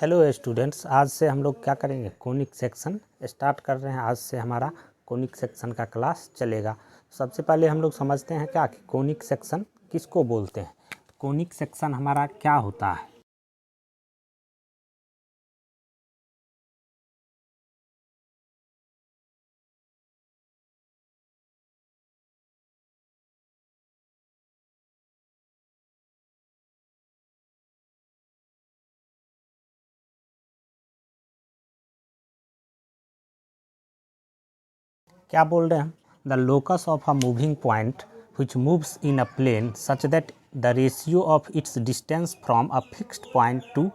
Hello students, आज से हम लोग क्या करेंगे, कोनिक सेक्शन स्टार्ट कर रहे हैं। आज से हमारा कोनिक सेक्शन का क्लास चलेगा। सबसे पहले हम लोग समझते हैं क्या कि कोनिक सेक्शन किसको बोलते हैं। कोनिक सेक्शन हमारा क्या होता है। क्या बोल रहे हैं हम, the locus of a moving point which moves in a plane such that the ratio of its distance from a fixed point to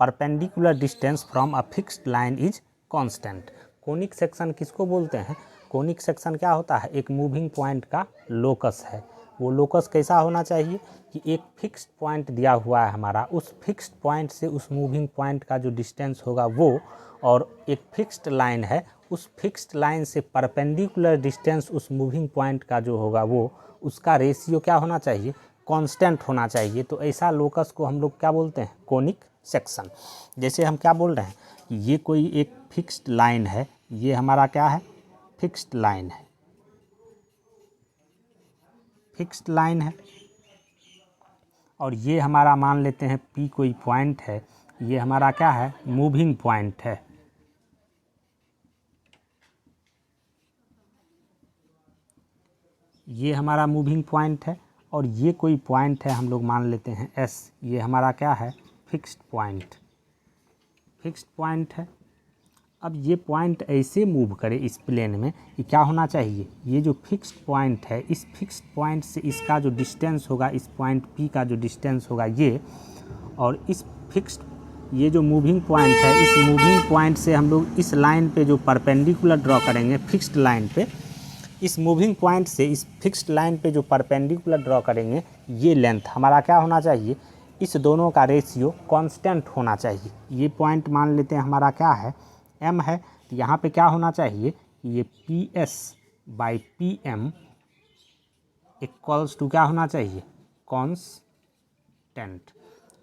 perpendicular distance from a fixed line is constant। Conic section किसको बोलते हैं। Conic section क्या होता है, एक moving point का locus है। वो लोकस कैसा होना चाहिए कि एक फिक्स्ड पॉइंट दिया हुआ है हमारा, उस फिक्स्ड पॉइंट से उस मूविंग पॉइंट का जो डिस्टेंस होगा वो, और एक फिक्स्ड लाइन है, उस फिक्स्ड लाइन से परपेंडिकुलर डिस्टेंस उस मूविंग पॉइंट का जो होगा वो, उसका रेशियो क्या होना चाहिए, कांस्टेंट होना चाहिए। तो ऐसा लोकस को हम लोग क्या बोलते हैं, कोनिक सेक्शन। जैसे हम क्या बोल रहे हैं कि ये कोई एक फिक्स्ड लाइन है, ये हमारा क्या है, फिक्स्ड लाइन है, फिक्स्ड लाइन है। और ये हमारा मान लेते हैं पी कोई पॉइंट है, ये हमारा क्या है, मूविंग पॉइंट है। ये हमारा मूविंग पॉइंट है और ये कोई पॉइंट है, हम लोग मान लेते हैं एस, ये हमारा क्या है, फिक्स्ड पॉइंट, फिक्स्ड पॉइंट है। अब ये पॉइंट ऐसे मूव करे इस प्लेन में कि क्या होना चाहिए, ये जो फिक्स्ड पॉइंट है, इस फिक्स्ड पॉइंट से इसका जो डिस्टेंस होगा, इस पॉइंट पी का जो डिस्टेंस होगा ये, और इस फिक्स्ड ये जो मूविंग पॉइंट है, इस मूविंग पॉइंट से हम लोग इस लाइन पे जो परपेंडिकुलर ड्रॉ करेंगे फिक्स्ड लाइन पे, इस मूविंग पॉइंट से इस फिक्स्ड लाइन पे जो परपेंडिकुलर ड्रॉ करेंगे, ये लेंथ हमारा क्या होना चाहिए, इस दोनों का रेशियो कांस्टेंट होना चाहिए। ये पॉइंट मान लेते हैं हमारा क्या है, एम है। तो यहाँ पे क्या होना चाहिए, ये P S by P M equals to क्या होना चाहिए, कांस्टेंट।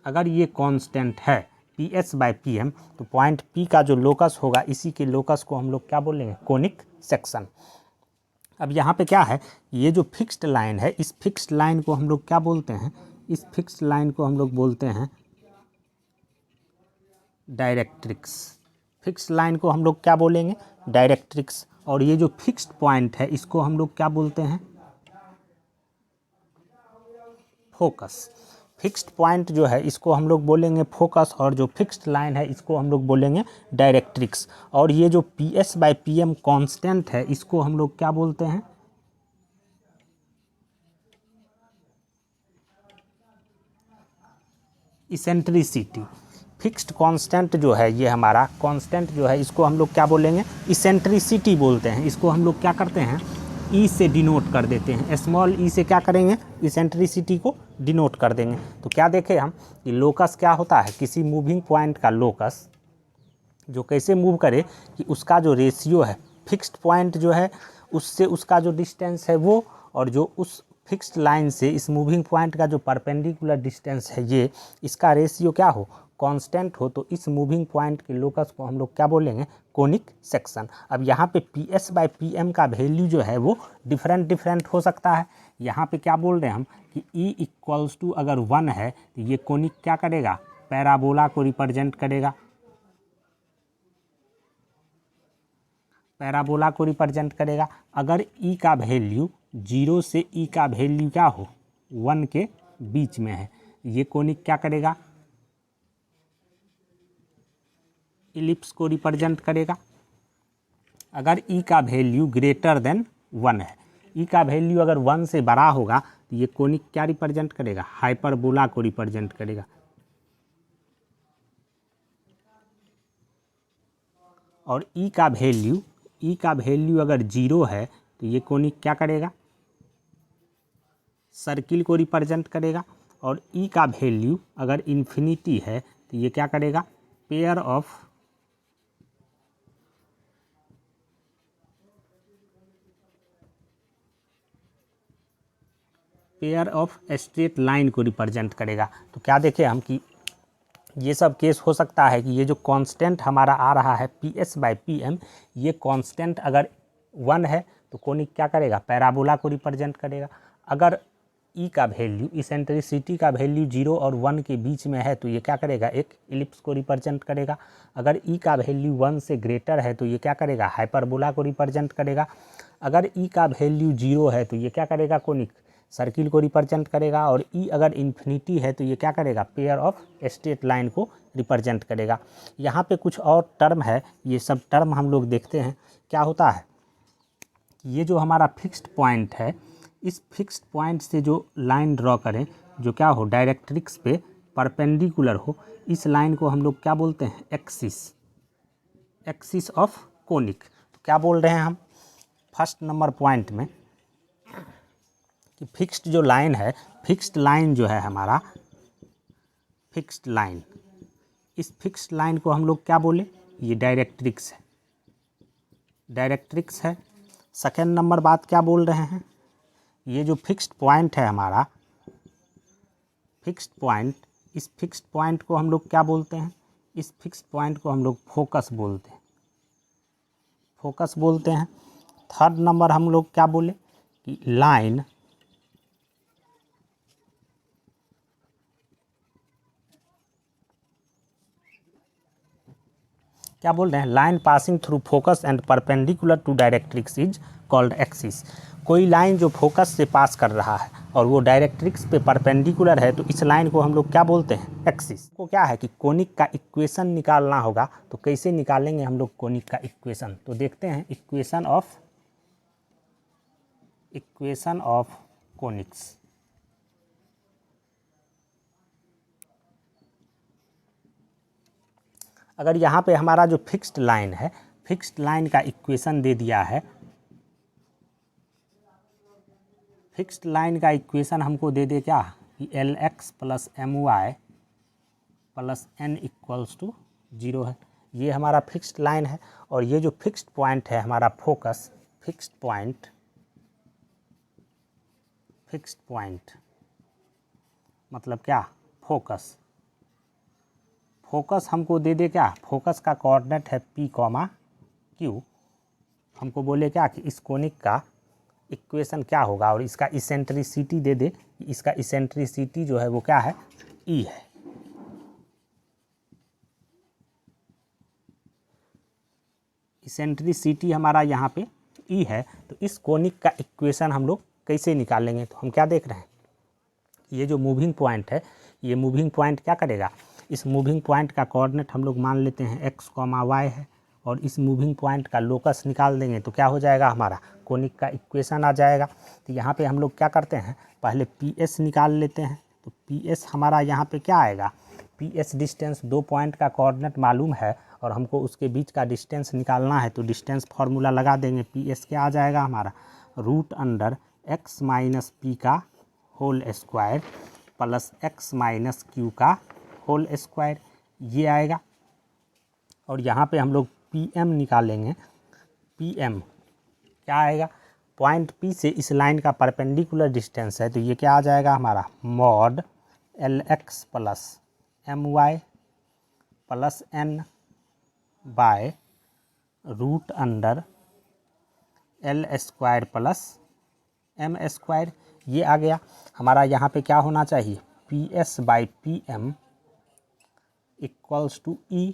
अगर ये कांस्टेंट है P S by P M, तो पॉइंट पी का जो लोकस होगा, इसी के लोकस को हम लोग क्या बोलेंगे, कोनिक सेक्शन। अब यहाँ पे क्या है, ये जो फिक्स्ड लाइन है, इस फिक्स्ड लाइन को हम लोग क्या बोलते हैं, इस फिक्स्ड लाइन को हम लोग बोलते हैं डायरेक्ट्रिक्स। फिक्स्ड लाइन को हम लोग क्या बोलेंगे, डायरेक्ट्रिक्स। और ये जो फिक्स्ड पॉइंट है, इसको हम लोग क्या बोलते हैं, फोकस। फिक्स्ड पॉइंट जो है इसको हम लोग बोलेंगे फोकस, और जो फिक्स्ड लाइन है इसको हम लोग बोलेंगे डायरेक्ट्रिक्स। और ये जो P S by P M constant है, इसको हम लोग क्या बोलते हैं, इसेंट्रिसिटी। फिक्स्ड कांस्टेंट जो है, ये हमारा कांस्टेंट जो है, इसको हम लोग क्या बोलेंगे, इसेंट्रिसिटी बोलते हैं। इसको हम लोग क्या करते हैं, ई से डिनोट कर देते हैं, स्मॉल ई से क्या करेंगे, इसेंट्रिसिटी को डिनोट कर देंगे। तो क्या देखें हम कि लोकस क्या होता है, किसी मूविंग पॉइंट का लोकस जो कैसे मूव करे कि उसका जो रेशियो है, फिक्स्ड पॉइंट जो है उससे उसका जो डिस्टेंस है वो, और जो उस फिक्स्ड लाइन से इस मूविंग पॉइंट का जो परपेंडिकुलर डिस्टेंस है ये, इसका रेशियो क्या हो, कांस्टेंट हो। तो इस मूविंग पॉइंट के लोकस को हम लोग क्या बोलेंगे, कोनिक सेक्शन। अब यहाँ पे P S by P M का वैल्यू जो है वो डिफरेंट हो सकता है। यहाँ पे क्या बोल रहे हैं हम कि ई इक्वल्स टू अगर 1 है तो ये कोनिक क्या करेगा, पैराबोला को रिप्रेजेंट करेगा, पैराबोला को रिप्रेजेंट करेगा। अगर ई का वैल्यू 0 से ई का वैल्यू क्या हो, 1 के बीच में है, ये कोनिक क्या करेगा, इलिप्स को रिप्रेजेंट करेगा। अगर ई का वैल्यू ग्रेटर देन 1 है, ई का वैल्यू अगर 1 से बड़ा होगा तो ये कोनिक क्या रिप्रेजेंट करेगा, हाइपरबोला को रिप्रेजेंट करेगा। और ई का वैल्यू अगर 0 है तो ये कोनिक क्या करेगा, सर्किल को रिप्रेजेंट करेगा। और ई का वैल्यू अगर इन्फिनिटी है तो ये क्या करेगा, पेयर ऑफ स्ट्रेट लाइन को रिप्रेजेंट करेगा। तो क्या देखें हम कि ये सब केस हो सकता है कि ये जो कांस्टेंट हमारा आ रहा है PS/PM, ये कांस्टेंट अगर 1 है तो कोनिक क्या करेगा, पैराबोला को रिप्रेजेंट करेगा। अगर ई का वैल्यू, इसेंट्रिसिटी का वैल्यू 0 और 1 के बीच में है तो ये क्या करेगा, एक इलिप्स को रिप्रेजेंट करेगा। अगर ई का वैल्यू 1 से ग्रेटर है तो ये क्या करेगा, हाइपरबोला को रिप्रेजेंट करेगा। अगर ई का वैल्यू 0 है तो ये क्या करेगा, कोनिक सर्किल को रिप्रेजेंट करेगा। और ई अगर इन्फिनिटी है तो ये क्या करेगा, पेयर ऑफ स्ट्रेट लाइन को रिप्रेजेंट करेगा। यहाँ पे कुछ और टर्म है, ये सब टर्म हम लोग देखते हैं क्या होता है। ये जो हमारा फिक्स्ड पॉइंट है, इस फिक्स्ड पॉइंट से जो लाइन ड्रॉ करें, जो क्या हो, डायरेक्ट्रिक्स पे परपेंडिकुलर हो, इस लाइन को हम लोग क्या बोलते हैं, एक्सिस ऑफ कोनिक। तो क्या बोल रहे हैं हम फर्स्ट नंबर पॉइंट में कि फिक्स्ड जो लाइन है, फिक्स्ड लाइन जो है हमारा, फिक्स्ड लाइन, इस फिक्स्ड लाइन को हम लोग क्या बोले, ये डायरेक्ट्रिक्स है, डायरेक्ट्रिक्स है। सेकेंड नंबर बात क्या बोल रहे हैं, ये जो फिक्स्ड पॉइंट है हमारा, फिक्स्ड पॉइंट, इस फिक्स्ड पॉइंट को हम लोग क्या बोलते हैं, इस फिक्स्ड पॉइंट को हम लोग फोकस बोलते हैं, फोकस बोलते हैं। थर्ड नंबर हम लोग क्या बोले कि लाइन, क्या बोल रहे हैं, line passing through focus and perpendicular to directrix is called axis. कोई लाइन जो फोकस से पास कर रहा है और वो डायरेक्ट्रिक्स पे परपेंडिकुलर है तो इस लाइन को हम लोग क्या बोलते हैं, एक्सिस। को क्या है कि कोनिक का इक्वेशन निकालना होगा, तो कैसे निकालेंगे हम लोग कोनिक का इक्वेशन, तो देखते हैं इक्वेशन ऑफ कोनिक्स। अगर यहाँ पे हमारा जो फिक्स्ड लाइन है, फिक्स्ड लाइन का इक्वेशन दे दिया है, फिक्स्ड लाइन का इक्वेशन हमको दे दे क्या कि LX + MY + N = 0 है। ये हमारा फिक्स्ड लाइन है। और ये जो फिक्स्ड पॉइंट है हमारा focus, fixed point, fixed point मतलब क्या, फोकस, फोकस हमको दे दे क्या, फोकस का कोऑर्डिनेट है P, Q। हमको बोले क्या कि इस कोनिक का इक्वेशन क्या होगा, और इसका इसेंट्रिसिटी दे दे, इसका इसेंट्रिसिटी जो है वो क्या है, E है। इसेंट्रिसिटी हमारा यहाँ पे E है। तो इस कोनिक का इक्वेशन हम लोग कैसे निकालेंगे, तो हम क्या देख रहे हैं, ये जो मूविंग पॉइंट है, ये मूविंग पॉइंट क्या करेगा, इस मूविंग पॉइंट का कोऑर्डिनेट हम लोग मान लेते हैं x, y है। और इस मूविंग पॉइंट का लोकस निकाल देंगे तो क्या हो जाएगा, हमारा कोनिक का इक्वेशन आ जाएगा। तो यहाँ पे हम लोग क्या करते हैं, पहले PS निकाल लेते हैं। तो PS हमारा यहाँ पे क्या आएगा, PS डिस्टेंस, दो पॉइंट का कोऑर्डिनेट मालूम है और हमको उसके बीच का डिस्टेंस निकालना है, तो डिस्टेंस फार्मूला लगा देंगे। PS क्या आ जाएगा हमारा, √x - p का whole square plus x - q का होल स्क्वायर, ये आएगा। और यहाँ पे हम लोग PM निकालेंगे। PM क्या आएगा, पॉइंट P से इस लाइन का परपेंडिकुलर डिस्टेंस है, तो ये क्या आ जाएगा हमारा, mod LX + MY + N by √L² + M², ये आ गया हमारा। यहाँ पे क्या होना चाहिए, PS/PM = E।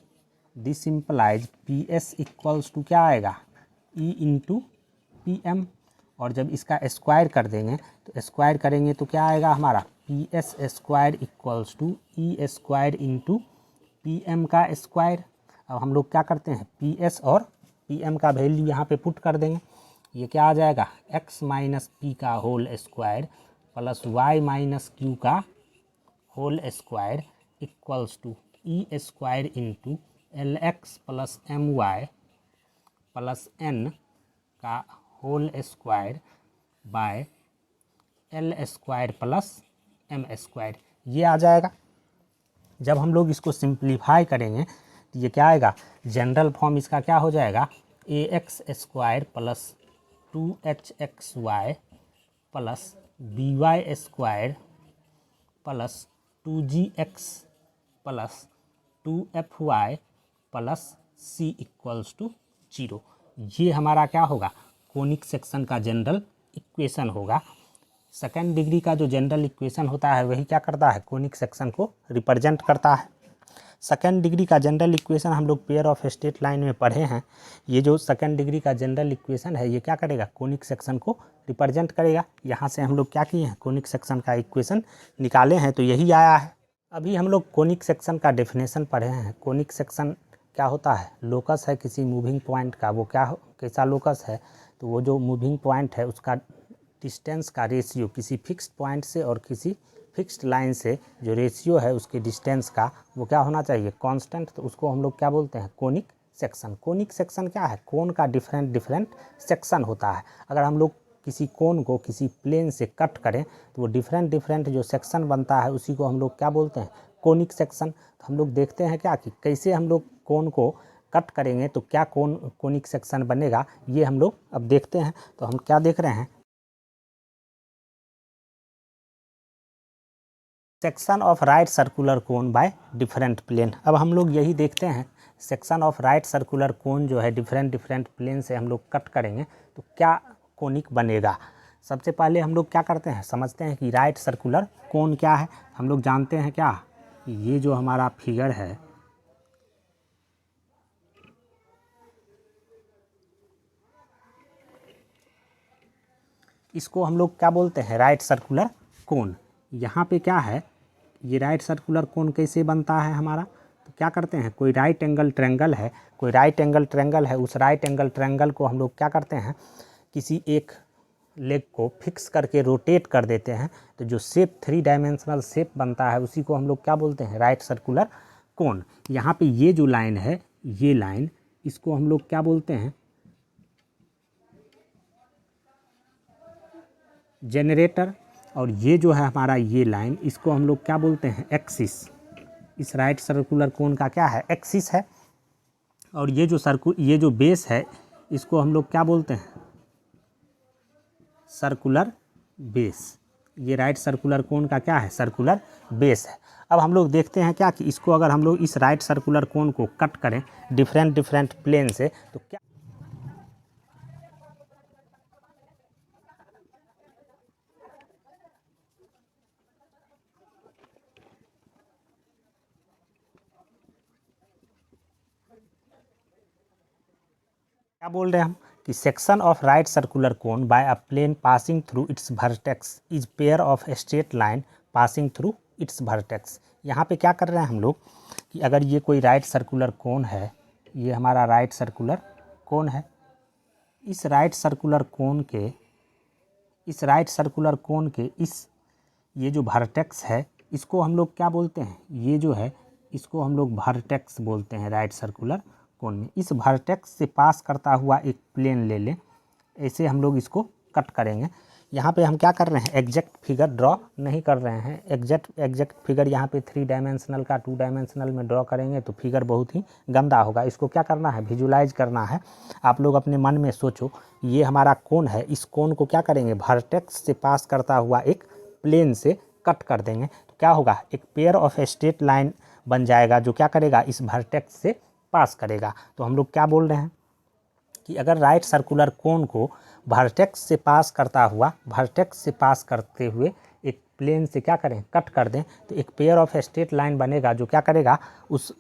This implies PS = क्या आएगा, E × PM। और जब इसका स्क्वायर कर देंगे, तो स्क्वायर करेंगे तो क्या आएगा हमारा, PS² = E² × PM का स्क्वायर। अब हम लोग क्या करते हैं, PS और PM का वैल्यू यहाँ पे पुट कर देंगे। ये क्या आ जाएगा, x - p का whole square plus y - q का whole square = E² × LX + MY + N का whole square by L² + M², ये आ जाएगा। जब हम लोग इसको सिंप्लीफाई करेंगे तो ये क्या आएगा, जनरल फॉर्म इसका क्या हो जाएगा, AX² + 2HXY + BY² + 2GX + 2FY plus C equals to 0। ये हमारा क्या होगा, कोनिक सेक्शन का जनरल इक्वेशन होगा। सेकेंड डिग्री का जो जनरल इक्वेशन होता है वही क्या करता है, कोनिक सेक्शन को रिप्रेजेंट करता है। सेकेंड डिग्री का जनरल इक्वेशन हम लोग पेयर ऑफ स्ट्रेट लाइन में पढ़े हैं। ये जो सेकेंड डिग्री का जनरल इक्वेशन है ये क्या करेगा, कोनिक सेक्शन को रिप्रेजेंट करेगा। यहाँ से हम लोग क्या किए हैं, कोनिक सेक्शन का इक्वेशन निकाले हैं, तो यही आया है। अभी हम लोग कोनिक सेक्शन का डेफिनेशन पढ़े हैं। कोनिक सेक्शन क्या होता है, लोकस है किसी मूविंग पॉइंट का, वो कैसा लोकस है, तो वो जो मूविंग पॉइंट है उसका डिस्टेंस का रेशियो किसी फिक्स्ड पॉइंट से और किसी फिक्स्ड लाइन से जो रेशियो है उसके डिस्टेंस का वो क्या होना चाहिए, कांस्टेंट। तो उसको हम लोग क्या बोलते हैं, कोनिक सेक्शन। कोनिक सेक्शन क्या है, कोन का डिफरेंट सेक्शन होता है। अगर हम लोग किसी कोन को किसी प्लेन से कट करें तो वो डिफरेंट जो सेक्शन बनता है उसी को हम लोग क्या बोलते हैं, कोनिक सेक्शन। तो हम लोग देखते हैं क्या कि कैसे हम लोग कोन को कट करेंगे तो क्या कोनिक सेक्शन बनेगा, ये हम लोग अब देखते हैं। तो हम क्या देख रहे हैं, section of right circular cone by different plane. अब हम लोग यही देखते हैं, section of right circular cone जो है डिफरेंट प्लेन से हम लोग कट करेंगे तो क्या कोनिक बनेगा। सबसे पहले हम लोग क्या करते हैं, समझते हैं कि राइट सर्कुलर कोन क्या है। हम लोग जानते हैं क्या, ये जो हमारा फिगर है इसको हम लोग क्या बोलते हैं, राइट सर्कुलर कोन। यहाँ पे क्या है, ये राइट सर्कुलर कोन कैसे बनता है हमारा, तो क्या करते हैं, कोई राइट एंगल ट्रायंगल है, कोई राइट एंगल ट्रायंगल है, उस राइट एंगल ट्रायंगल को हम लोग क्या करते हैं, किसी एक लेग को फिक्स करके रोटेट कर देते हैं, तो जो शेप 3 डायमेंशनल शेप बनता है उसी को हम लोग क्या बोलते हैं, राइट सर्कुलर कोन। यहाँ पे ये जो लाइन है, ये लाइन, इसको हम लोग क्या बोलते हैं, जनरेटर। और ये जो है हमारा ये लाइन, इसको हम लोग क्या बोलते हैं, एक्सिस। इस राइट सर्कुलर कोन का क्या है, एक्सिस है। और ये जो बेस है इसको हम लोग क्या बोलते हैं, सर्कुलर बेस। ये राइट सर्कुलर कोन का क्या है, सर्कुलर बेस है। अब हम लोग देखते हैं क्या कि इसको अगर हम लोग इस राइट सर्कुलर कोन को कट करें डिफरेंट प्लेन से तो क्या, क्या बोल रहे हैं हम कि section of right circular cone by a plane passing through its vertex is pair of straight line passing through its vertex. यहाँ पे क्या कर रहे हैं हम लोग कि अगर ये कोई राइट सर्कुलर कोन है, ये हमारा राइट सर्कुलर कोन है, इस राइट सर्कुलर कोन के इस ये जो वर्टेक्स है इसको हम लोग क्या बोलते हैं, ये जो है इसको हम लोग वर्टेक्स बोलते हैं राइट सर्कुलर कोन में। इस वर्टेक्स से पास करता हुआ एक प्लेन ले लें, ऐसे हम लोग इसको कट करेंगे। यहाँ पे हम क्या कर रहे हैं, एग्जैक्ट फिगर ड्रॉ नहीं कर रहे हैं। एग्जैक्ट फिगर यहाँ पे 3 डायमेंशनल का 2 डायमेंशनल में ड्रॉ करेंगे तो फिगर बहुत ही गंदा होगा। इसको क्या करना है, विजुलाइज करना है। आप लोग अपने मन में सोचो, ये हमारा कोन है, इस कोन को क्या करेंगे, वर्टेक्स से पास करता हुआ एक प्लेन से कट कर देंगे तो क्या होगा, एक पेयर ऑफ स्ट्रेट लाइन बन जाएगा जो क्या करेगा, इस वर्टेक्स से पास करेगा। तो हम लोग क्या बोल रहे हैं कि अगर राइट सर्कुलर कोन को वर्टेक्स से पास करते हुए एक प्लेन से क्या करें, कट कर दें तो एक पेयर ऑफ स्ट्रेट लाइन बनेगा जो क्या करेगा, उस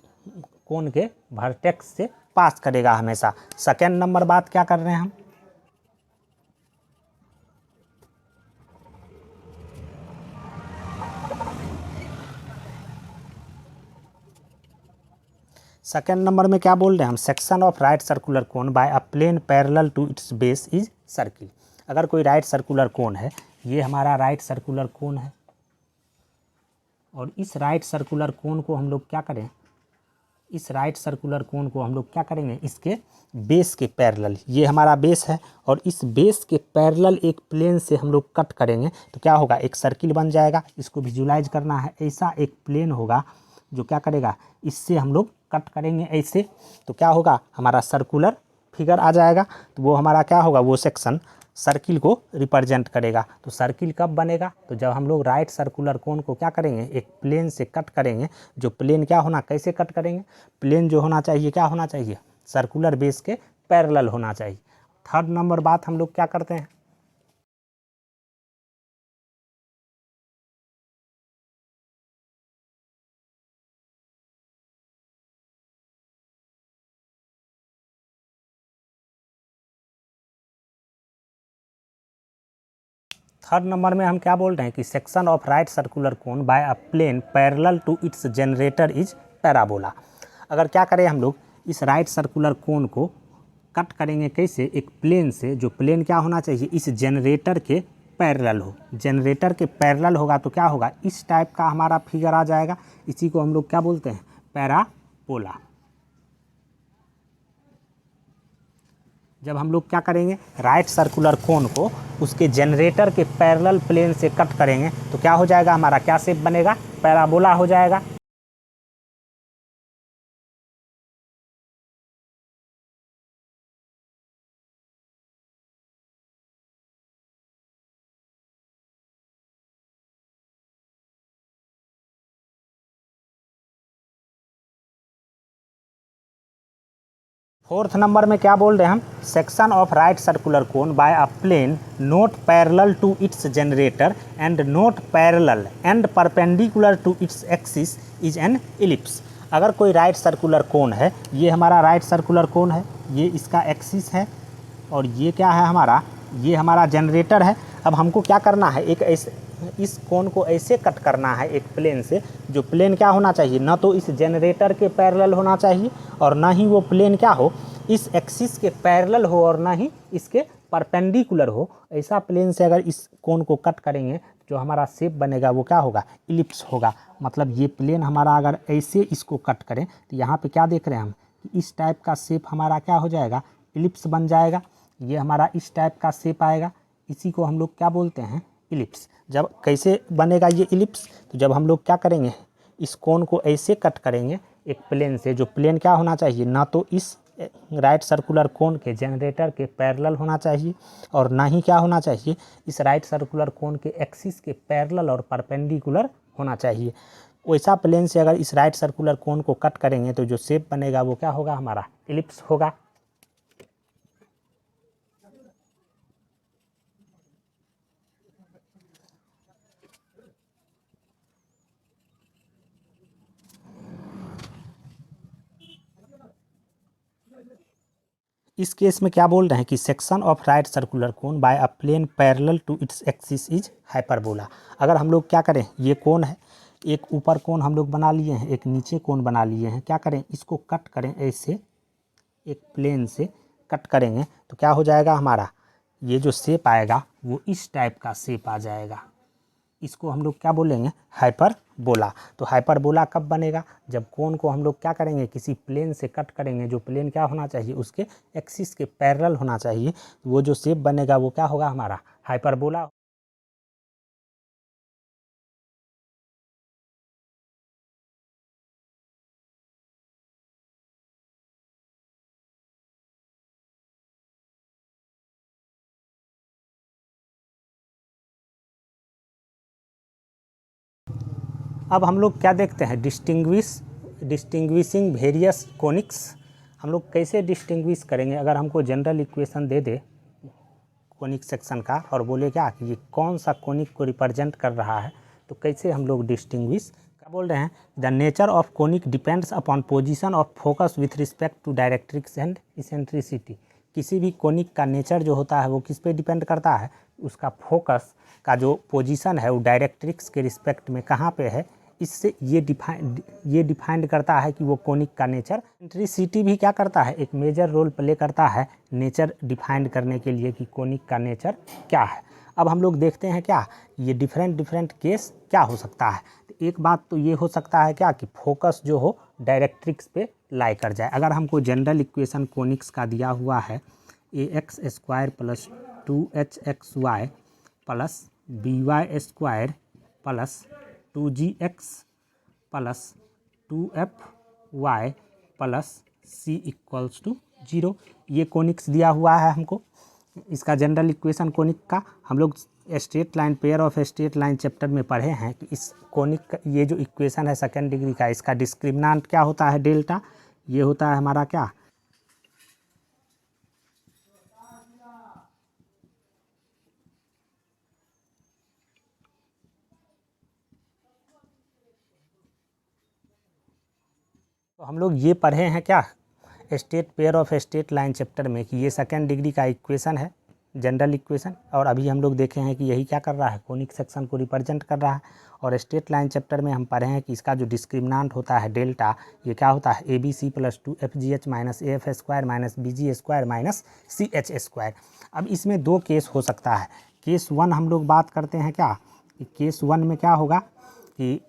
कोन के वर्टेक्स से पास करेगा हमेशा। सेकेंड नंबर बात क्या कर रहे हैं हम, सेकेंड नंबर में क्या बोल रहे हैं हम, section of right circular cone by a plane parallel to its base is circle. अगर कोई राइट सर्कुलर कोन है, ये हमारा राइट सर्कुलर कोन है, और इस राइट सर्कुलर कोन को हम लोग क्या करें, इस राइट सर्कुलर कोन को हम लोग क्या करेंगे, इसके बेस के पैरेलल, ये हमारा बेस है और इस बेस के पैरेलल एक प्लेन से हम लोग कट करेंगे तो क्या होगा, एक सर्किल बन जाएगा। इसको विजुलाइज करना है, ऐसा एक प्लेन होगा जो क्या करेगा, इससे हम लोग कट करेंगे ऐसे तो क्या होगा, हमारा सर्कुलर फिगर आ जाएगा। तो वो हमारा क्या होगा, वो सेक्शन सर्किल को रिप्रेजेंट करेगा। तो सर्किल कब बनेगा, तो जब हम लोग राइट सर्कुलर कोन को क्या करेंगे, एक प्लेन से कट करेंगे। जो प्लेन क्या होना, कैसे कट करेंगे, प्लेन जो होना चाहिए क्या होना चाहिए, सर्कुलर बेस के पैरेलल होना चाहिए। थर्ड नंबर बात हम लोग क्या करते हैं, थर्ड नंबर में हम क्या बोल रहे हैं कि section of right circular cone by a plane parallel to its generator is parabola. अगर क्या करें हम लोग इस राइट सर्कुलर कोन को कट करेंगे कैसे, एक प्लेन से, जो प्लेन क्या होना चाहिए, इस जनरेटर के पैरेलल हो। जनरेटर के पैरेलल होगा तो क्या होगा, इस टाइप का हमारा फिगर आ जाएगा। इसी को हम लोग क्या बोलते हैं, पैराबोला। जब हम लोग क्या करेंगे, राइट सर्कुलर कोन को उसके जनरेटर के पैरेलल प्लेन से कट करेंगे तो क्या हो जाएगा हमारा, क्या शेप बनेगा, पैराबोला हो जाएगा। फोर्थ नंबर में क्या बोल रहे हैं हम, section of right circular cone by a plane not parallel to its generator and not parallel and perpendicular to its axis is an ellipse. अगर कोई राइट सर्कुलर कोन है, ये हमारा राइट सर्कुलर कोन है, ये इसका एक्सिस है, और ये क्या है हमारा, ये हमारा जनरेटर है। अब हमको क्या करना है, एक ऐसे इस कोन को ऐसे कट करना है एक प्लेन से, जो प्लेन क्या होना चाहिए, ना तो इस जनरेटर के पैरेलल होना चाहिए और ना ही वो प्लेन क्या हो, इस एक्सिस के पैरेलल हो और ना ही इसके परपेंडिकुलर हो। ऐसा प्लेन से अगर इस कोन को कट करेंगे जो हमारा शेप बनेगा वो क्या होगा, इलिप्स होगा। मतलब ये प्लेन हमारा अगर ऐसे इसको कट करें तो यहाँ पे क्या देख रहे हैं हम, कि इस टाइप का शेप हमारा क्या हो जाएगा, इलिप्स बन जाएगा। ये हमारा इस टाइप का शेप आएगा, इसी को हम लोग क्या बोलते हैं, इलिप्स। जब कैसे बनेगा ये इलिप्स, तो जब हम लोग क्या करेंगे, इस कोन को ऐसे कट करेंगे एक प्लेन से, जो प्लेन क्या होना चाहिए, ना तो इस राइट सर्कुलर कोन के जनरेटर के पैरेलल होना चाहिए और ना ही क्या होना चाहिए, इस राइट सर्कुलर कोन के एक्सिस के पैरेलल और परपेंडिकुलर होना चाहिए। वैसा प्लेन से अगर इस राइट सर्कुलर कोन को कट करेंगे तो जो शेप बनेगा वो क्या होगा, हमारा इलिप्स होगा। इस केस में क्या बोल रहे हैं कि section of right circular cone by a plane parallel to its axis is hyperbola. अगर हम लोग क्या करें, ये कोन है, एक ऊपर कोन हम लोग बना लिए हैं, एक नीचे कोन बना लिए हैं, क्या करें, इसको कट करें ऐसे एक प्लेन से कट करेंगे तो क्या हो जाएगा हमारा, ये जो शेप आएगा वो इस टाइप का शेप आ जाएगा। इसको हम लोग क्या बोलेंगे, हाइपरबोला। तो हाइपरबोला कब बनेगा, जब कोन को हम लोग क्या करेंगे, किसी प्लेन से कट करेंगे, जो प्लेन क्या होना चाहिए, उसके एक्सिस के पैरेलल होना चाहिए। वो जो शेप बनेगा वो क्या होगा, हमारा हाइपरबोला। अब हम लोग क्या देखते हैं, डिस्टिंग्विशिंग वेरियस कोनिक्स। हम लोग कैसे डिस्टिंग्विश करेंगे, अगर हमको जनरल इक्वेशन दे दे कोनिक सेक्शन का और बोले क्या कि ये कौन सा कोनिक को रिप्रेजेंट कर रहा है, तो कैसे हम लोग डिस्टिंग्विश, क्या बोल रहे हैं, the nature of conic depends upon position of focus with respect to directrix and eccentricity. किसी भी कोनिक का नेचर जो होता है वो किस पे डिपेंड करता है, उसका फोकस का जो पोजीशन है वो डायरेक्ट्रिक्स के रिस्पेक्ट में कहाँ पे है, इससे ये डिफाइंड करता है कि वो कोनिक का नेचर। इसेंट्रिसिटी भी क्या करता है, एक मेजर रोल प्ले करता है नेचर डिफाइंड करने के लिए कि कोनिक का नेचर क्या है। अब हम लोग देखते हैं क्या ये डिफरेंट केस क्या हो सकता है। तो एक बात तो ये हो सकता है क्या कि फोकस जो हो डायरेक्ट्रिक्स पे लाई कर जाए। अगर हमको जनरल इक्वेशन कोनिक्स का दिया हुआ है ax² plus 2hxy plus by² plus 2gx plus 2fy plus c equals to 0, ये कोनिक्स दिया हुआ है हमको। इसका जनरल इक्वेशन कोनिक का हम लोग straight line, pair of straight line chapter में पढ़े हैं कि इस कोनिक का ये जो इक्वेशन है सेकंड डिग्री का, इसका डिस्क्रिमिनेंट क्या होता है, डेल्टा। ये होता है हमारा क्या, तो हम लोग ये पढ़े हैं क्या straight pair of straight line chapter में कि ये सेकंड डिग्री का इक्वेशन है, जनरल इक्वेशन। और अभी हम लोग देखे हैं कि यही क्या कर रहा है, कोनिक सेक्शन को रिप्रेजेंट कर रहा है। और स्ट्रेट लाइन चैप्टर में हम पढ़े हैं कि इसका जो डिस्क्रिमिनेंट होता है डेल्टा, ये क्या होता है, ABC + 2FGH - AF² - BG² - CH²। अब इसमें दो केस हो सकता है। केस 1 हम लोग बात करते हैं क्या, कि केस 1 में क्या होगा कि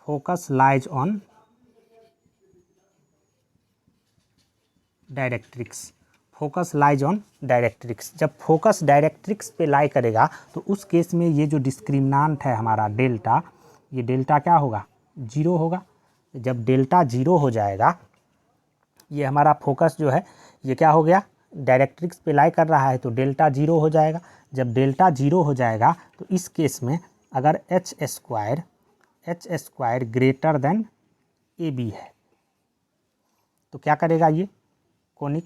focus lies on directrix. Focus lies on directrix. जब फोकस डायरेक्ट्रिक्स पे लाई करेगा तो उस केस में ये जो डिस्क्रिमिनेंट है हमारा डेल्टा, ये डेल्टा क्या होगा, 0 होगा। जब डेल्टा 0 हो जाएगा, ये हमारा फोकस जो है ये क्या हो गया, डायरेक्ट्रिक्स पे लाई कर रहा है, तो डेल्टा 0 हो जाएगा। जब डेल्टा 0 हो जाएगा तो इस केस में अगर h² ग्रेटर देन AB है तो क्या करेगा ये कोनिक,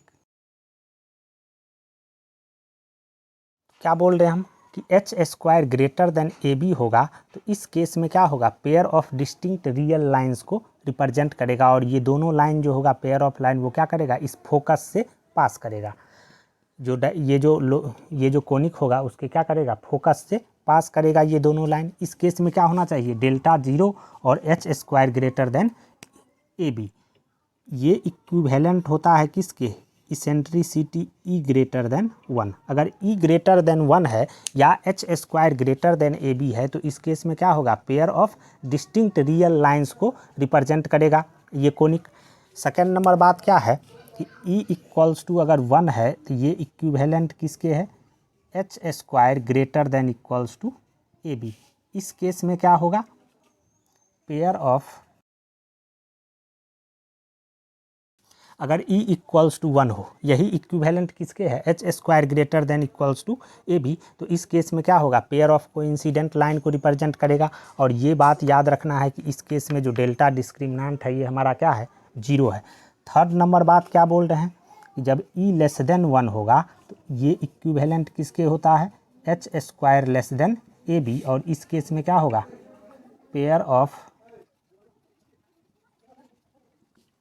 क्या बोल रहे हैं हम कि h² ग्रेटर देन AB होगा। तो इस केस में क्या होगा, pair of distinct real lines को रिप्रेजेंट करेगा। और ये दोनों लाइन जो होगा, पेयर ऑफ लाइन, वो क्या करेगा, इस फोकस से पास करेगा। ये जो कोनिक होगा उसके क्या करेगा, फोकस से पास करेगा ये दोनों लाइन। इस केस में क्या होना चाहिए, डेल्टा 0 और h² ग्रेटर देन AB। ये इक्विवेलेंट होता है किसके, इसेंट्रिसिटी E ग्रेटर देन 1। अगर E ग्रेटर देन 1 है या h² ग्रेटर देन AB है तो इस केस में क्या होगा, pair of distinct real lines को रिप्रेजेंट करेगा ये कोनिक। सेकेंड नंबर बात क्या है कि E = अगर 1 है तो ये इक्विवेलेंट किसके है, h² ग्रेटर देन = AB। इस केस में क्या होगा, पेयर ऑफ, अगर E = 1 हो, यही इक्विवेलेंट किसके है, h² ग्रेटर देन = AB, तो इस केस में क्या होगा, पेयर ऑफ कोइंसिडेंट लाइन को रिप्रेजेंट करेगा। और ये बात याद रखना है कि इस केस में जो डेल्टा डिस्क्रिमिनेंट है ये हमारा क्या है, 0 है। थर्ड नंबर बात क्या बोल रहे हैं कि जब E < 1 होगा तो ये इक्विवेलेंट किसके होता है, h² < AB। और इस केस में क्या होगा,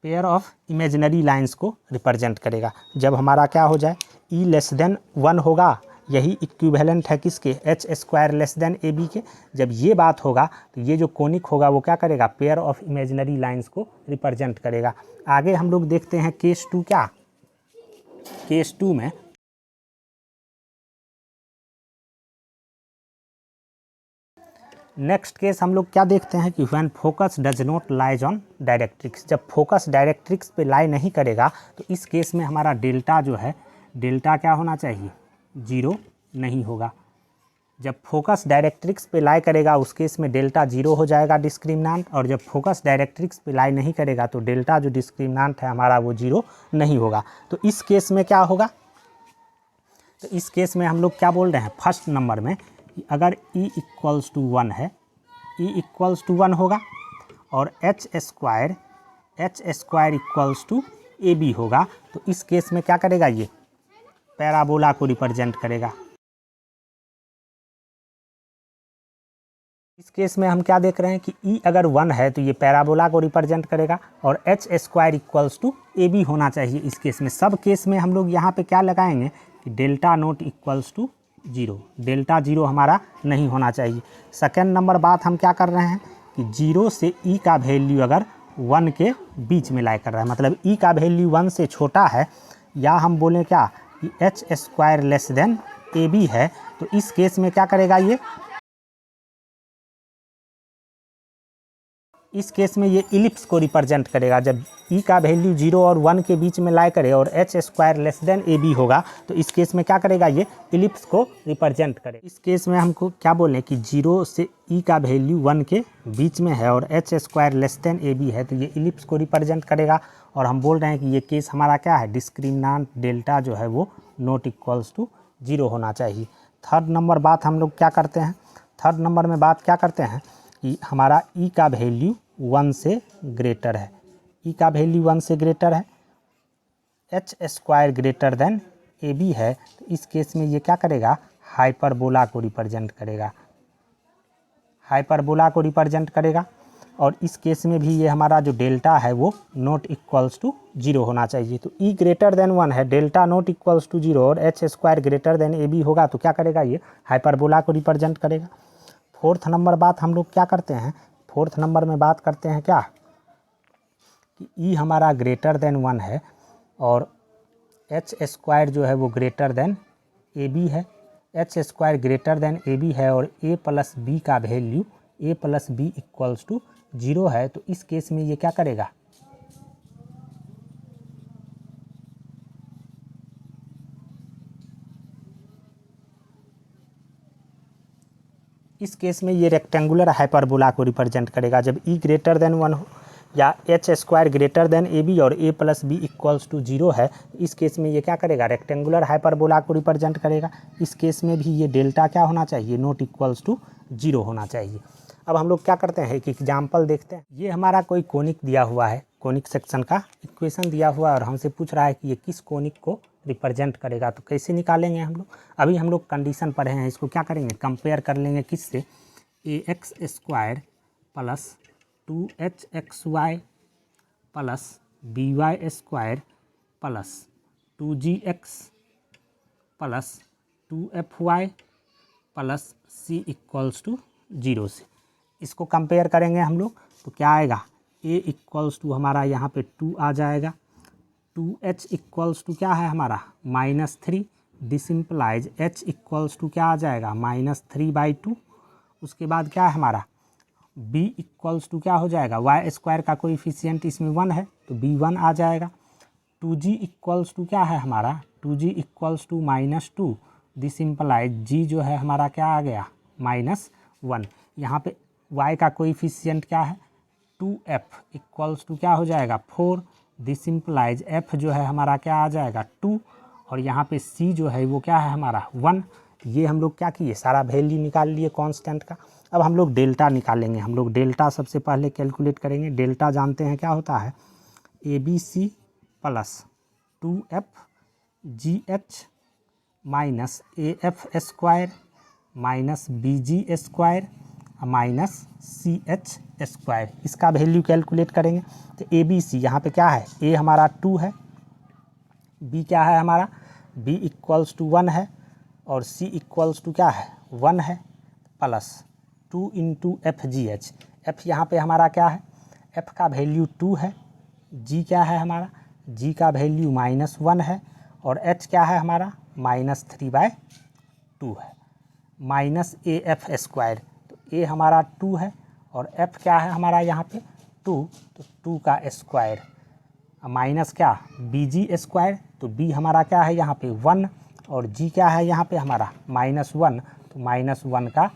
पेयर ऑफ इमेजिनरी लाइंस को रिप्रेजेंट करेगा। जब हमारा क्या हो जाए, E < 1 होगा, यही इक्विवेलेंट है किसके, h² < AB के। जब ये बात होगा तो ये जो कोनिक होगा वो क्या करेगा, पेयर ऑफ इमेजिनरी लाइंस को रिप्रेजेंट करेगा। आगे हम लोग देखते हैं केस 2 क्या, केस 2 में नेक्स्ट केस हम लोग क्या देखते हैं कि when focus does not lies on directrix. जब फोकस डायरेक्ट्रिक्स पे लाई नहीं करेगा तो इस केस में हमारा डेल्टा जो है, डेल्टा क्या होना चाहिए, 0 नहीं होगा। जब फोकस डायरेक्ट्रिक्स पे लाई करेगा उस केस में डेल्टा 0 हो जाएगा डिस्क्रिमिनेंट। और जब फोकस डायरेक्ट्रिक्स पे लाई नहीं करेगा तो डेल्टा जो डिस्क्रिमिनेंट है हमारा वो 0 नहीं होगा। तो इस केस में क्या होगा, तो इस केस में हम लोग क्या बोल रहे हैं, फर्स्ट नंबर में अगर E = 1 है, E = 1 होगा और h² = AB होगा, तो इस केस में क्या करेगा, ये पैराबोला को रिप्रेजेंट करेगा। इस केस में हम क्या देख रहे हैं कि E अगर 1 है तो ये पैराबोला को रिप्रेजेंट करेगा और h² = AB होना चाहिए। इस केस में सब केस में हम लोग यहाँ पे क्या लगाएंगे कि डेल्टा नॉट = 0, डेल्टा 0 हमारा नहीं होना चाहिए। सेकेंड नंबर बात हम क्या कर रहे हैं कि 0 से E का वैल्यू अगर 1 के बीच में लाई कर रहा है, मतलब E का वैल्यू 1 से छोटा है, या हम बोलें क्या कि h² < AB है, तो इस केस में क्या करेगा, ये इस केस में ये इलिप्स को रिप्रेजेंट करेगा। जब ई का वैल्यू 0 और 1 के बीच में लाई करे और एच स्क्वायर लेस देन ए बी होगा तो इस केस में क्या करेगा, ये इलिप्स को रिप्रेजेंट करे। इस केस में हमको क्या बोलें कि 0 से ई का वैल्यू 1 के बीच में है और एच स्क्वायर लेस देन ए बी है तो ये इलिप्स को रिप्रेजेंट करेगा। और हम बोल रहे हैं कि ये केस हमारा क्या है, डिस्क्रिमिनेंट डेल्टा जो है वो नॉट इक्वल्स टू 0 होना चाहिए। थर्ड नंबर बात हम लोग क्या करते हैं, थर्ड नंबर में बात क्या करते हैं कि हमारा ई का वैल्यू 1 से ग्रेटर है, ई का वैल्यू 1 से ग्रेटर है, एच स्क्वायर ग्रेटर देन ए बी है तो इस केस में ये क्या करेगा, हाइपरबोला को रिप्रेजेंट करेगा, हाइपरबोला को रिप्रेजेंट करेगा। और इस केस में भी ये हमारा जो डेल्टा है वो नॉट इक्वल्स टू 0 होना चाहिए। तो ई ग्रेटर देन 1 है, डेल्टा नॉट इक्वल्स टू 0 और एच स्क्वायर ग्रेटर देन ए बी होगा तो क्या करेगा, ये हाइपरबोला को रिप्रेजेंट करेगा। फोर्थ नंबर बात हम लोग क्या करते हैं, फोर्थ नंबर में बात करते हैं क्या कि ई हमारा ग्रेटर देन 1 है और एच स्क्वायर जो है वो ग्रेटर देन ए बी है, एच स्क्वायर ग्रेटर देन ए बी है और ए प्लस बी का value A plus B equals to 0 है तो इस केस में ये क्या करेगा, इस केस में ये रेक्टेंगुलर हाइपरबोला को रिप्रेजेंट करेगा। जब ई ग्रेटर देन 1 हो या एच स्क्वायर ग्रेटर देन ए बी और A plus B equals to 0 है इस केस में ये क्या करेगा, रेक्टेंगुलर हाइपरबोला को रिप्रेजेंट करेगा। इस केस में भी ये डेल्टा क्या होना चाहिए, नॉट इक्वल्स टू 0 होना चाहिए। अब हम लोग क्या करते हैं कि एग्जाम्पल देखते हैं। ये हमारा कोई कोनिक दिया हुआ है, कोनिक सेक्शन का इक्वेशन दिया हुआ है और हमसे पूछ रहा है कि ये किस कोनिक को रिप्रेजेंट करेगा। तो कैसे निकालेंगे हम लोग, अभी हम लोग कंडीशन पढ़े हैं, इसको क्या करेंगे, कंपेयर कर लेंगे किससे, a x square plus 2hxy plus by square plus 2gx plus 2fy plus c equals to 0 से इसको कंपेयर करेंगे हम लोग तो क्या आएगा, a इक्वल्स टू हमारा यहाँ पे 2 आ जाएगा, 2h इक्वल्स टू क्या है हमारा -3, this implies h equals to क्या आ जाएगा -3/2। उसके बाद क्या है हमारा b इक्वल्स टू क्या हो जाएगा, y स्क्वायर का कोएफिशिएंट इसमें 1 है तो b 1 आ जाएगा। 2g इक्वल्स टू क्या है हमारा 2g equals to -2, this implies g जो है हमारा क्या आ गया -1। यहाँ पे y का कोएफिशिएंट क्या है 2f इक्वल्स टू क्या हो जाएगा 4, दिस इम्प्लाइज f जो है हमारा क्या आ जाएगा 2 और यहाँ पे c जो है वो क्या है हमारा 1। ये हम लोग क्या किए, सारा वैल्यू निकाल लिए कांस्टेंट का। अब हम लोग डेल्टा निकालेंगे, हम लोग डेल्टा सबसे पहले कैलकुलेट करेंगे। डेल्टा जानते हैं क्या होता है, ABC plus 2FGH minus AF square minus BG square minus CH square, इसका वैल्यू कैलकुलेट करेंगे। तो ABC यहाँ पे क्या है, A हमारा 2 है, B क्या है हमारा B इक्वल्स टू 1 है और C इक्वल्स टू क्या है 1 है प्लस 2 इंटू FGH, F यहाँ पे हमारा क्या है, F का वैल्यू 2 है, G क्या है हमारा G का वैल्यू -1 है और H क्या है हमारा -3/2 है, माइनस AF स्क्वायर, तो A हमारा 2 है और F क्या है हमारा यहाँ पे 2, तो 2 का स्क्वायर माइनस क्या BG स्क्वायर, तो B हमारा क्या है यहाँ पे 1 और G क्या है यहाँ पे हमारा -1, तो -1 का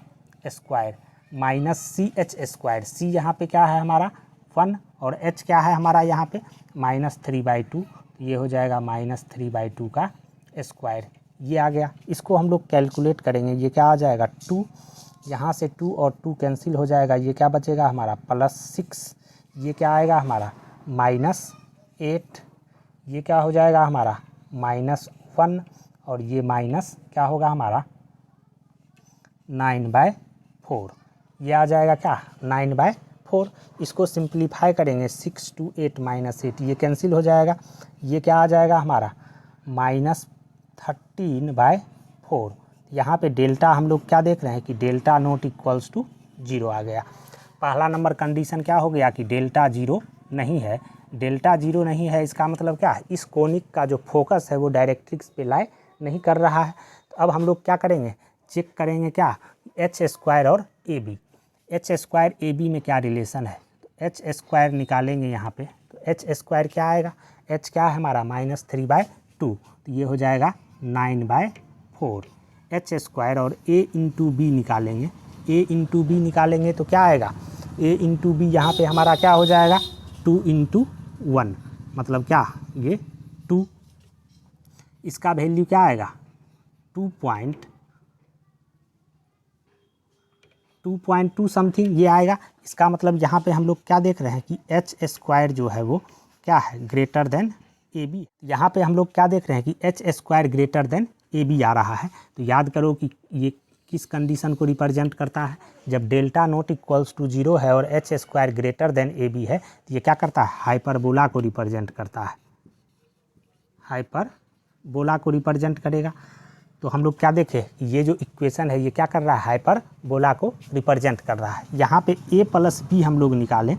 square minus CH square, C यहाँ पे क्या है हमारा 1 और H क्या है हमारा यहाँ पे -3/2, ये हो जाएगा -3/2 का स्क्वायर। ये आ गया, इसको हम लोग कैलकुलेट करेंगे। ये क्या आ जाएगा 2, यहाँ से 2 और 2 कैंसिल हो जाएगा, ये क्या बचेगा हमारा +6, ये क्या आएगा हमारा -8, ये क्या हो जाएगा हमारा -1 और ये माइनस क्या होगा हमारा 9/4, ये आ जाएगा क्या 9/4। इसको सिंप्लीफाई करेंगे 6 to 8 -8, ये कैंसिल हो जाएगा, ये क्या आ जाएगा हमारा -13/4। यहाँ पे डेल्टा हम लोग क्या देख रहे हैं कि डेल्टा नॉट इक्वल्स टू 0 आ गया। पहला नंबर कंडीशन क्या हो गया कि डेल्टा 0 नहीं है। डेल्टा 0 नहीं है इसका मतलब क्या है, इस कोनिक का जो फोकस है वो डायरेक्ट्रिक्स पे लाई नहीं कर रहा है। तो अब हम लोग क्या करेंगे, चेक करेंगे क्या एच स्क्वायर और A B, H square A B में क्या रिलेशन है। तो एच स्क्वायर निकालेंगे यहाँ पे, तो एच स्क्वायर क्या आएगा, एच क्या है हमारा -3/2, तो ये हो जाएगा 9/4 एच स्क्वायर। और ए इंटू बी निकालेंगे, ए इंटू बी निकालेंगे तो क्या आएगा, ए इंटू बी यहाँ पे हमारा क्या हो जाएगा 2 × 1, मतलब क्या ये 2, इसका वैल्यू क्या आएगा 2.2 समथिंग ये आएगा। इसका मतलब यहाँ पे हम लोग क्या देख रहे हैं कि एच स्क्वायर जो है वो क्या है ग्रेटर देन ए बी। यहाँ पे हम लोग क्या देख रहे हैं कि एच स्क्वायर ग्रेटर देन ए बी आ रहा है। तो याद करो कि ये किस कंडीशन को रिप्रेजेंट करता है, जब डेल्टा नॉट इक्वल्स टू 0 है और एच स्क्वायर ग्रेटर देन ए बी है, तो ये क्या करता है हाइपरबोला को रिप्रेजेंट करता है, हाइपरबोला को रिप्रेजेंट करेगा। तो हम लोग क्या देखें, ये जो इक्वेशन है ये क्या कर रहा है हाइपरबोला को रिप्रेजेंट कर रहा है। यहाँ पे a प्लस बी हम लोग निकालें,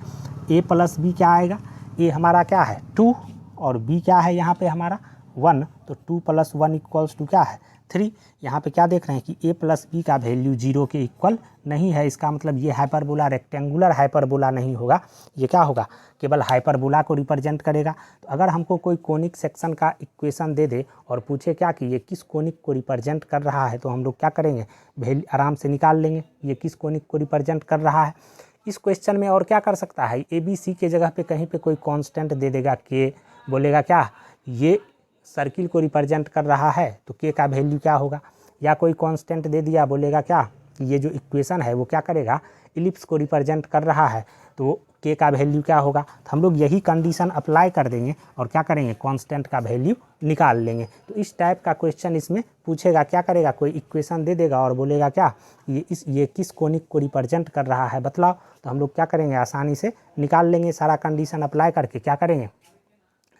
a प्लस बी क्या आएगा, a हमारा क्या है 2 और b क्या है यहाँ पे हमारा 1, तो 2 + 1 = क्या है 3। यहाँ पे क्या देख रहे हैं कि a प्लस बी का वैल्यू 0 के इक्वल नहीं है, इसका मतलब ये हाइपरबोला रेक्टेंगुलर हाइपरबोला नहीं होगा, ये क्या होगा केवल हाइपरबोला को रिप्रेजेंट करेगा। तो अगर हमको कोई कोनिक सेक्शन का इक्वेशन दे दे और पूछे क्या कि ये किस कोनिक को रिप्रेजेंट कर रहा है, तो हम लोग क्या करेंगे वैल्यू आराम से निकाल लेंगे ये किस कोनिक को रिप्रेजेंट कर रहा है। इस क्वेश्चन में और क्या कर सकता है, ए बी सी के जगह पे कहीं पे कोई कांस्टेंट दे देगा के, बोलेगा क्या ये सर्किल को रिप्रेजेंट कर रहा है तो के का वैल्यू क्या होगा, या कोई कांस्टेंट दे दिया बोलेगा क्या कि ये जो इक्वेशन है वो क्या करेगा इलिप्स को रिप्रेजेंट कर रहा है तो के का वैल्यू क्या होगा। तो हम लोग यही कंडीशन अप्लाई कर देंगे और क्या करेंगे कांस्टेंट का वैल्यू निकाल लेंगे। तो इस टाइप का क्वेश्चन इसमें पूछेगा, क्या करेगा कोई इक्वेशन दे देगा और बोलेगा क्या ये किस कोनिक को रिप्रेजेंट कर रहा है बतलाओ, तो हम लोग क्या करेंगे आसानी से निकाल लेंगे सारा कंडीशन अप्लाई करके। क्या करेंगे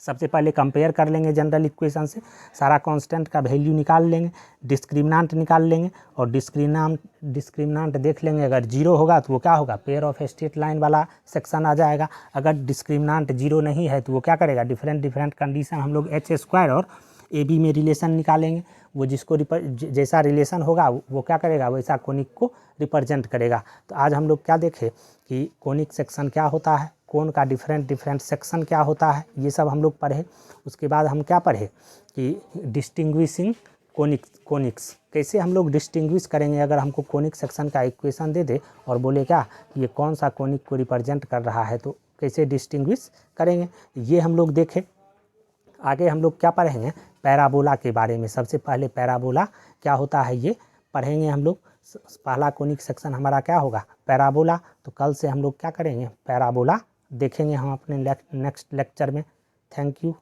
सबसे पहले कंपेयर कर लेंगे जनरल इक्वेशन से, सारा कांस्टेंट का वैल्यू निकाल लेंगे, डिस्क्रिमिनेंट निकाल लेंगे और डिस्क्रिमिनेंट देख लेंगे, अगर 0 होगा तो वो क्या होगा पेयर ऑफ स्ट्रेट लाइन वाला सेक्शन आ जाएगा, अगर डिस्क्रिमिनेंट 0 नहीं है तो वो क्या करेगा डिफरेंट कंडीशन हम लोग एच स्क्वायर और ए बी में रिलेशन निकालेंगे, वो जिसको जैसा रिलेशन होगा वो क्या करेगा वैसा कोनिक को रिप्रेजेंट करेगा। तो आज हम लोग क्या देखें कि कोनिक सेक्शन क्या होता है, कोन का डिफरेंट सेक्शन क्या होता है, ये सब हम लोग पढ़े। उसके बाद हम क्या पढ़े कि डिस्टिंग्विशिंग कोनिक्स कैसे हम लोग डिस्टिंग्विश करेंगे, अगर हमको कोनिक सेक्शन का इक्वेशन दे दे और बोले क्या ये कौन सा कोनिक को रिप्रेजेंट कर रहा है तो कैसे डिस्टिंग्विश करेंगे, ये हम लोग देखें। आगे हम लोग क्या पढ़ेंगे पैराबोला के बारे में, सबसे पहले पैराबोला क्या होता है ये पढ़ेंगे हम लोग। पहला कोनिक सेक्शन हमारा क्या होगा पैराबोला, तो कल से हम लोग क्या करेंगे पैराबोला देखेंगे हम अपने नेक्स्ट लेक्चर में। Thank you.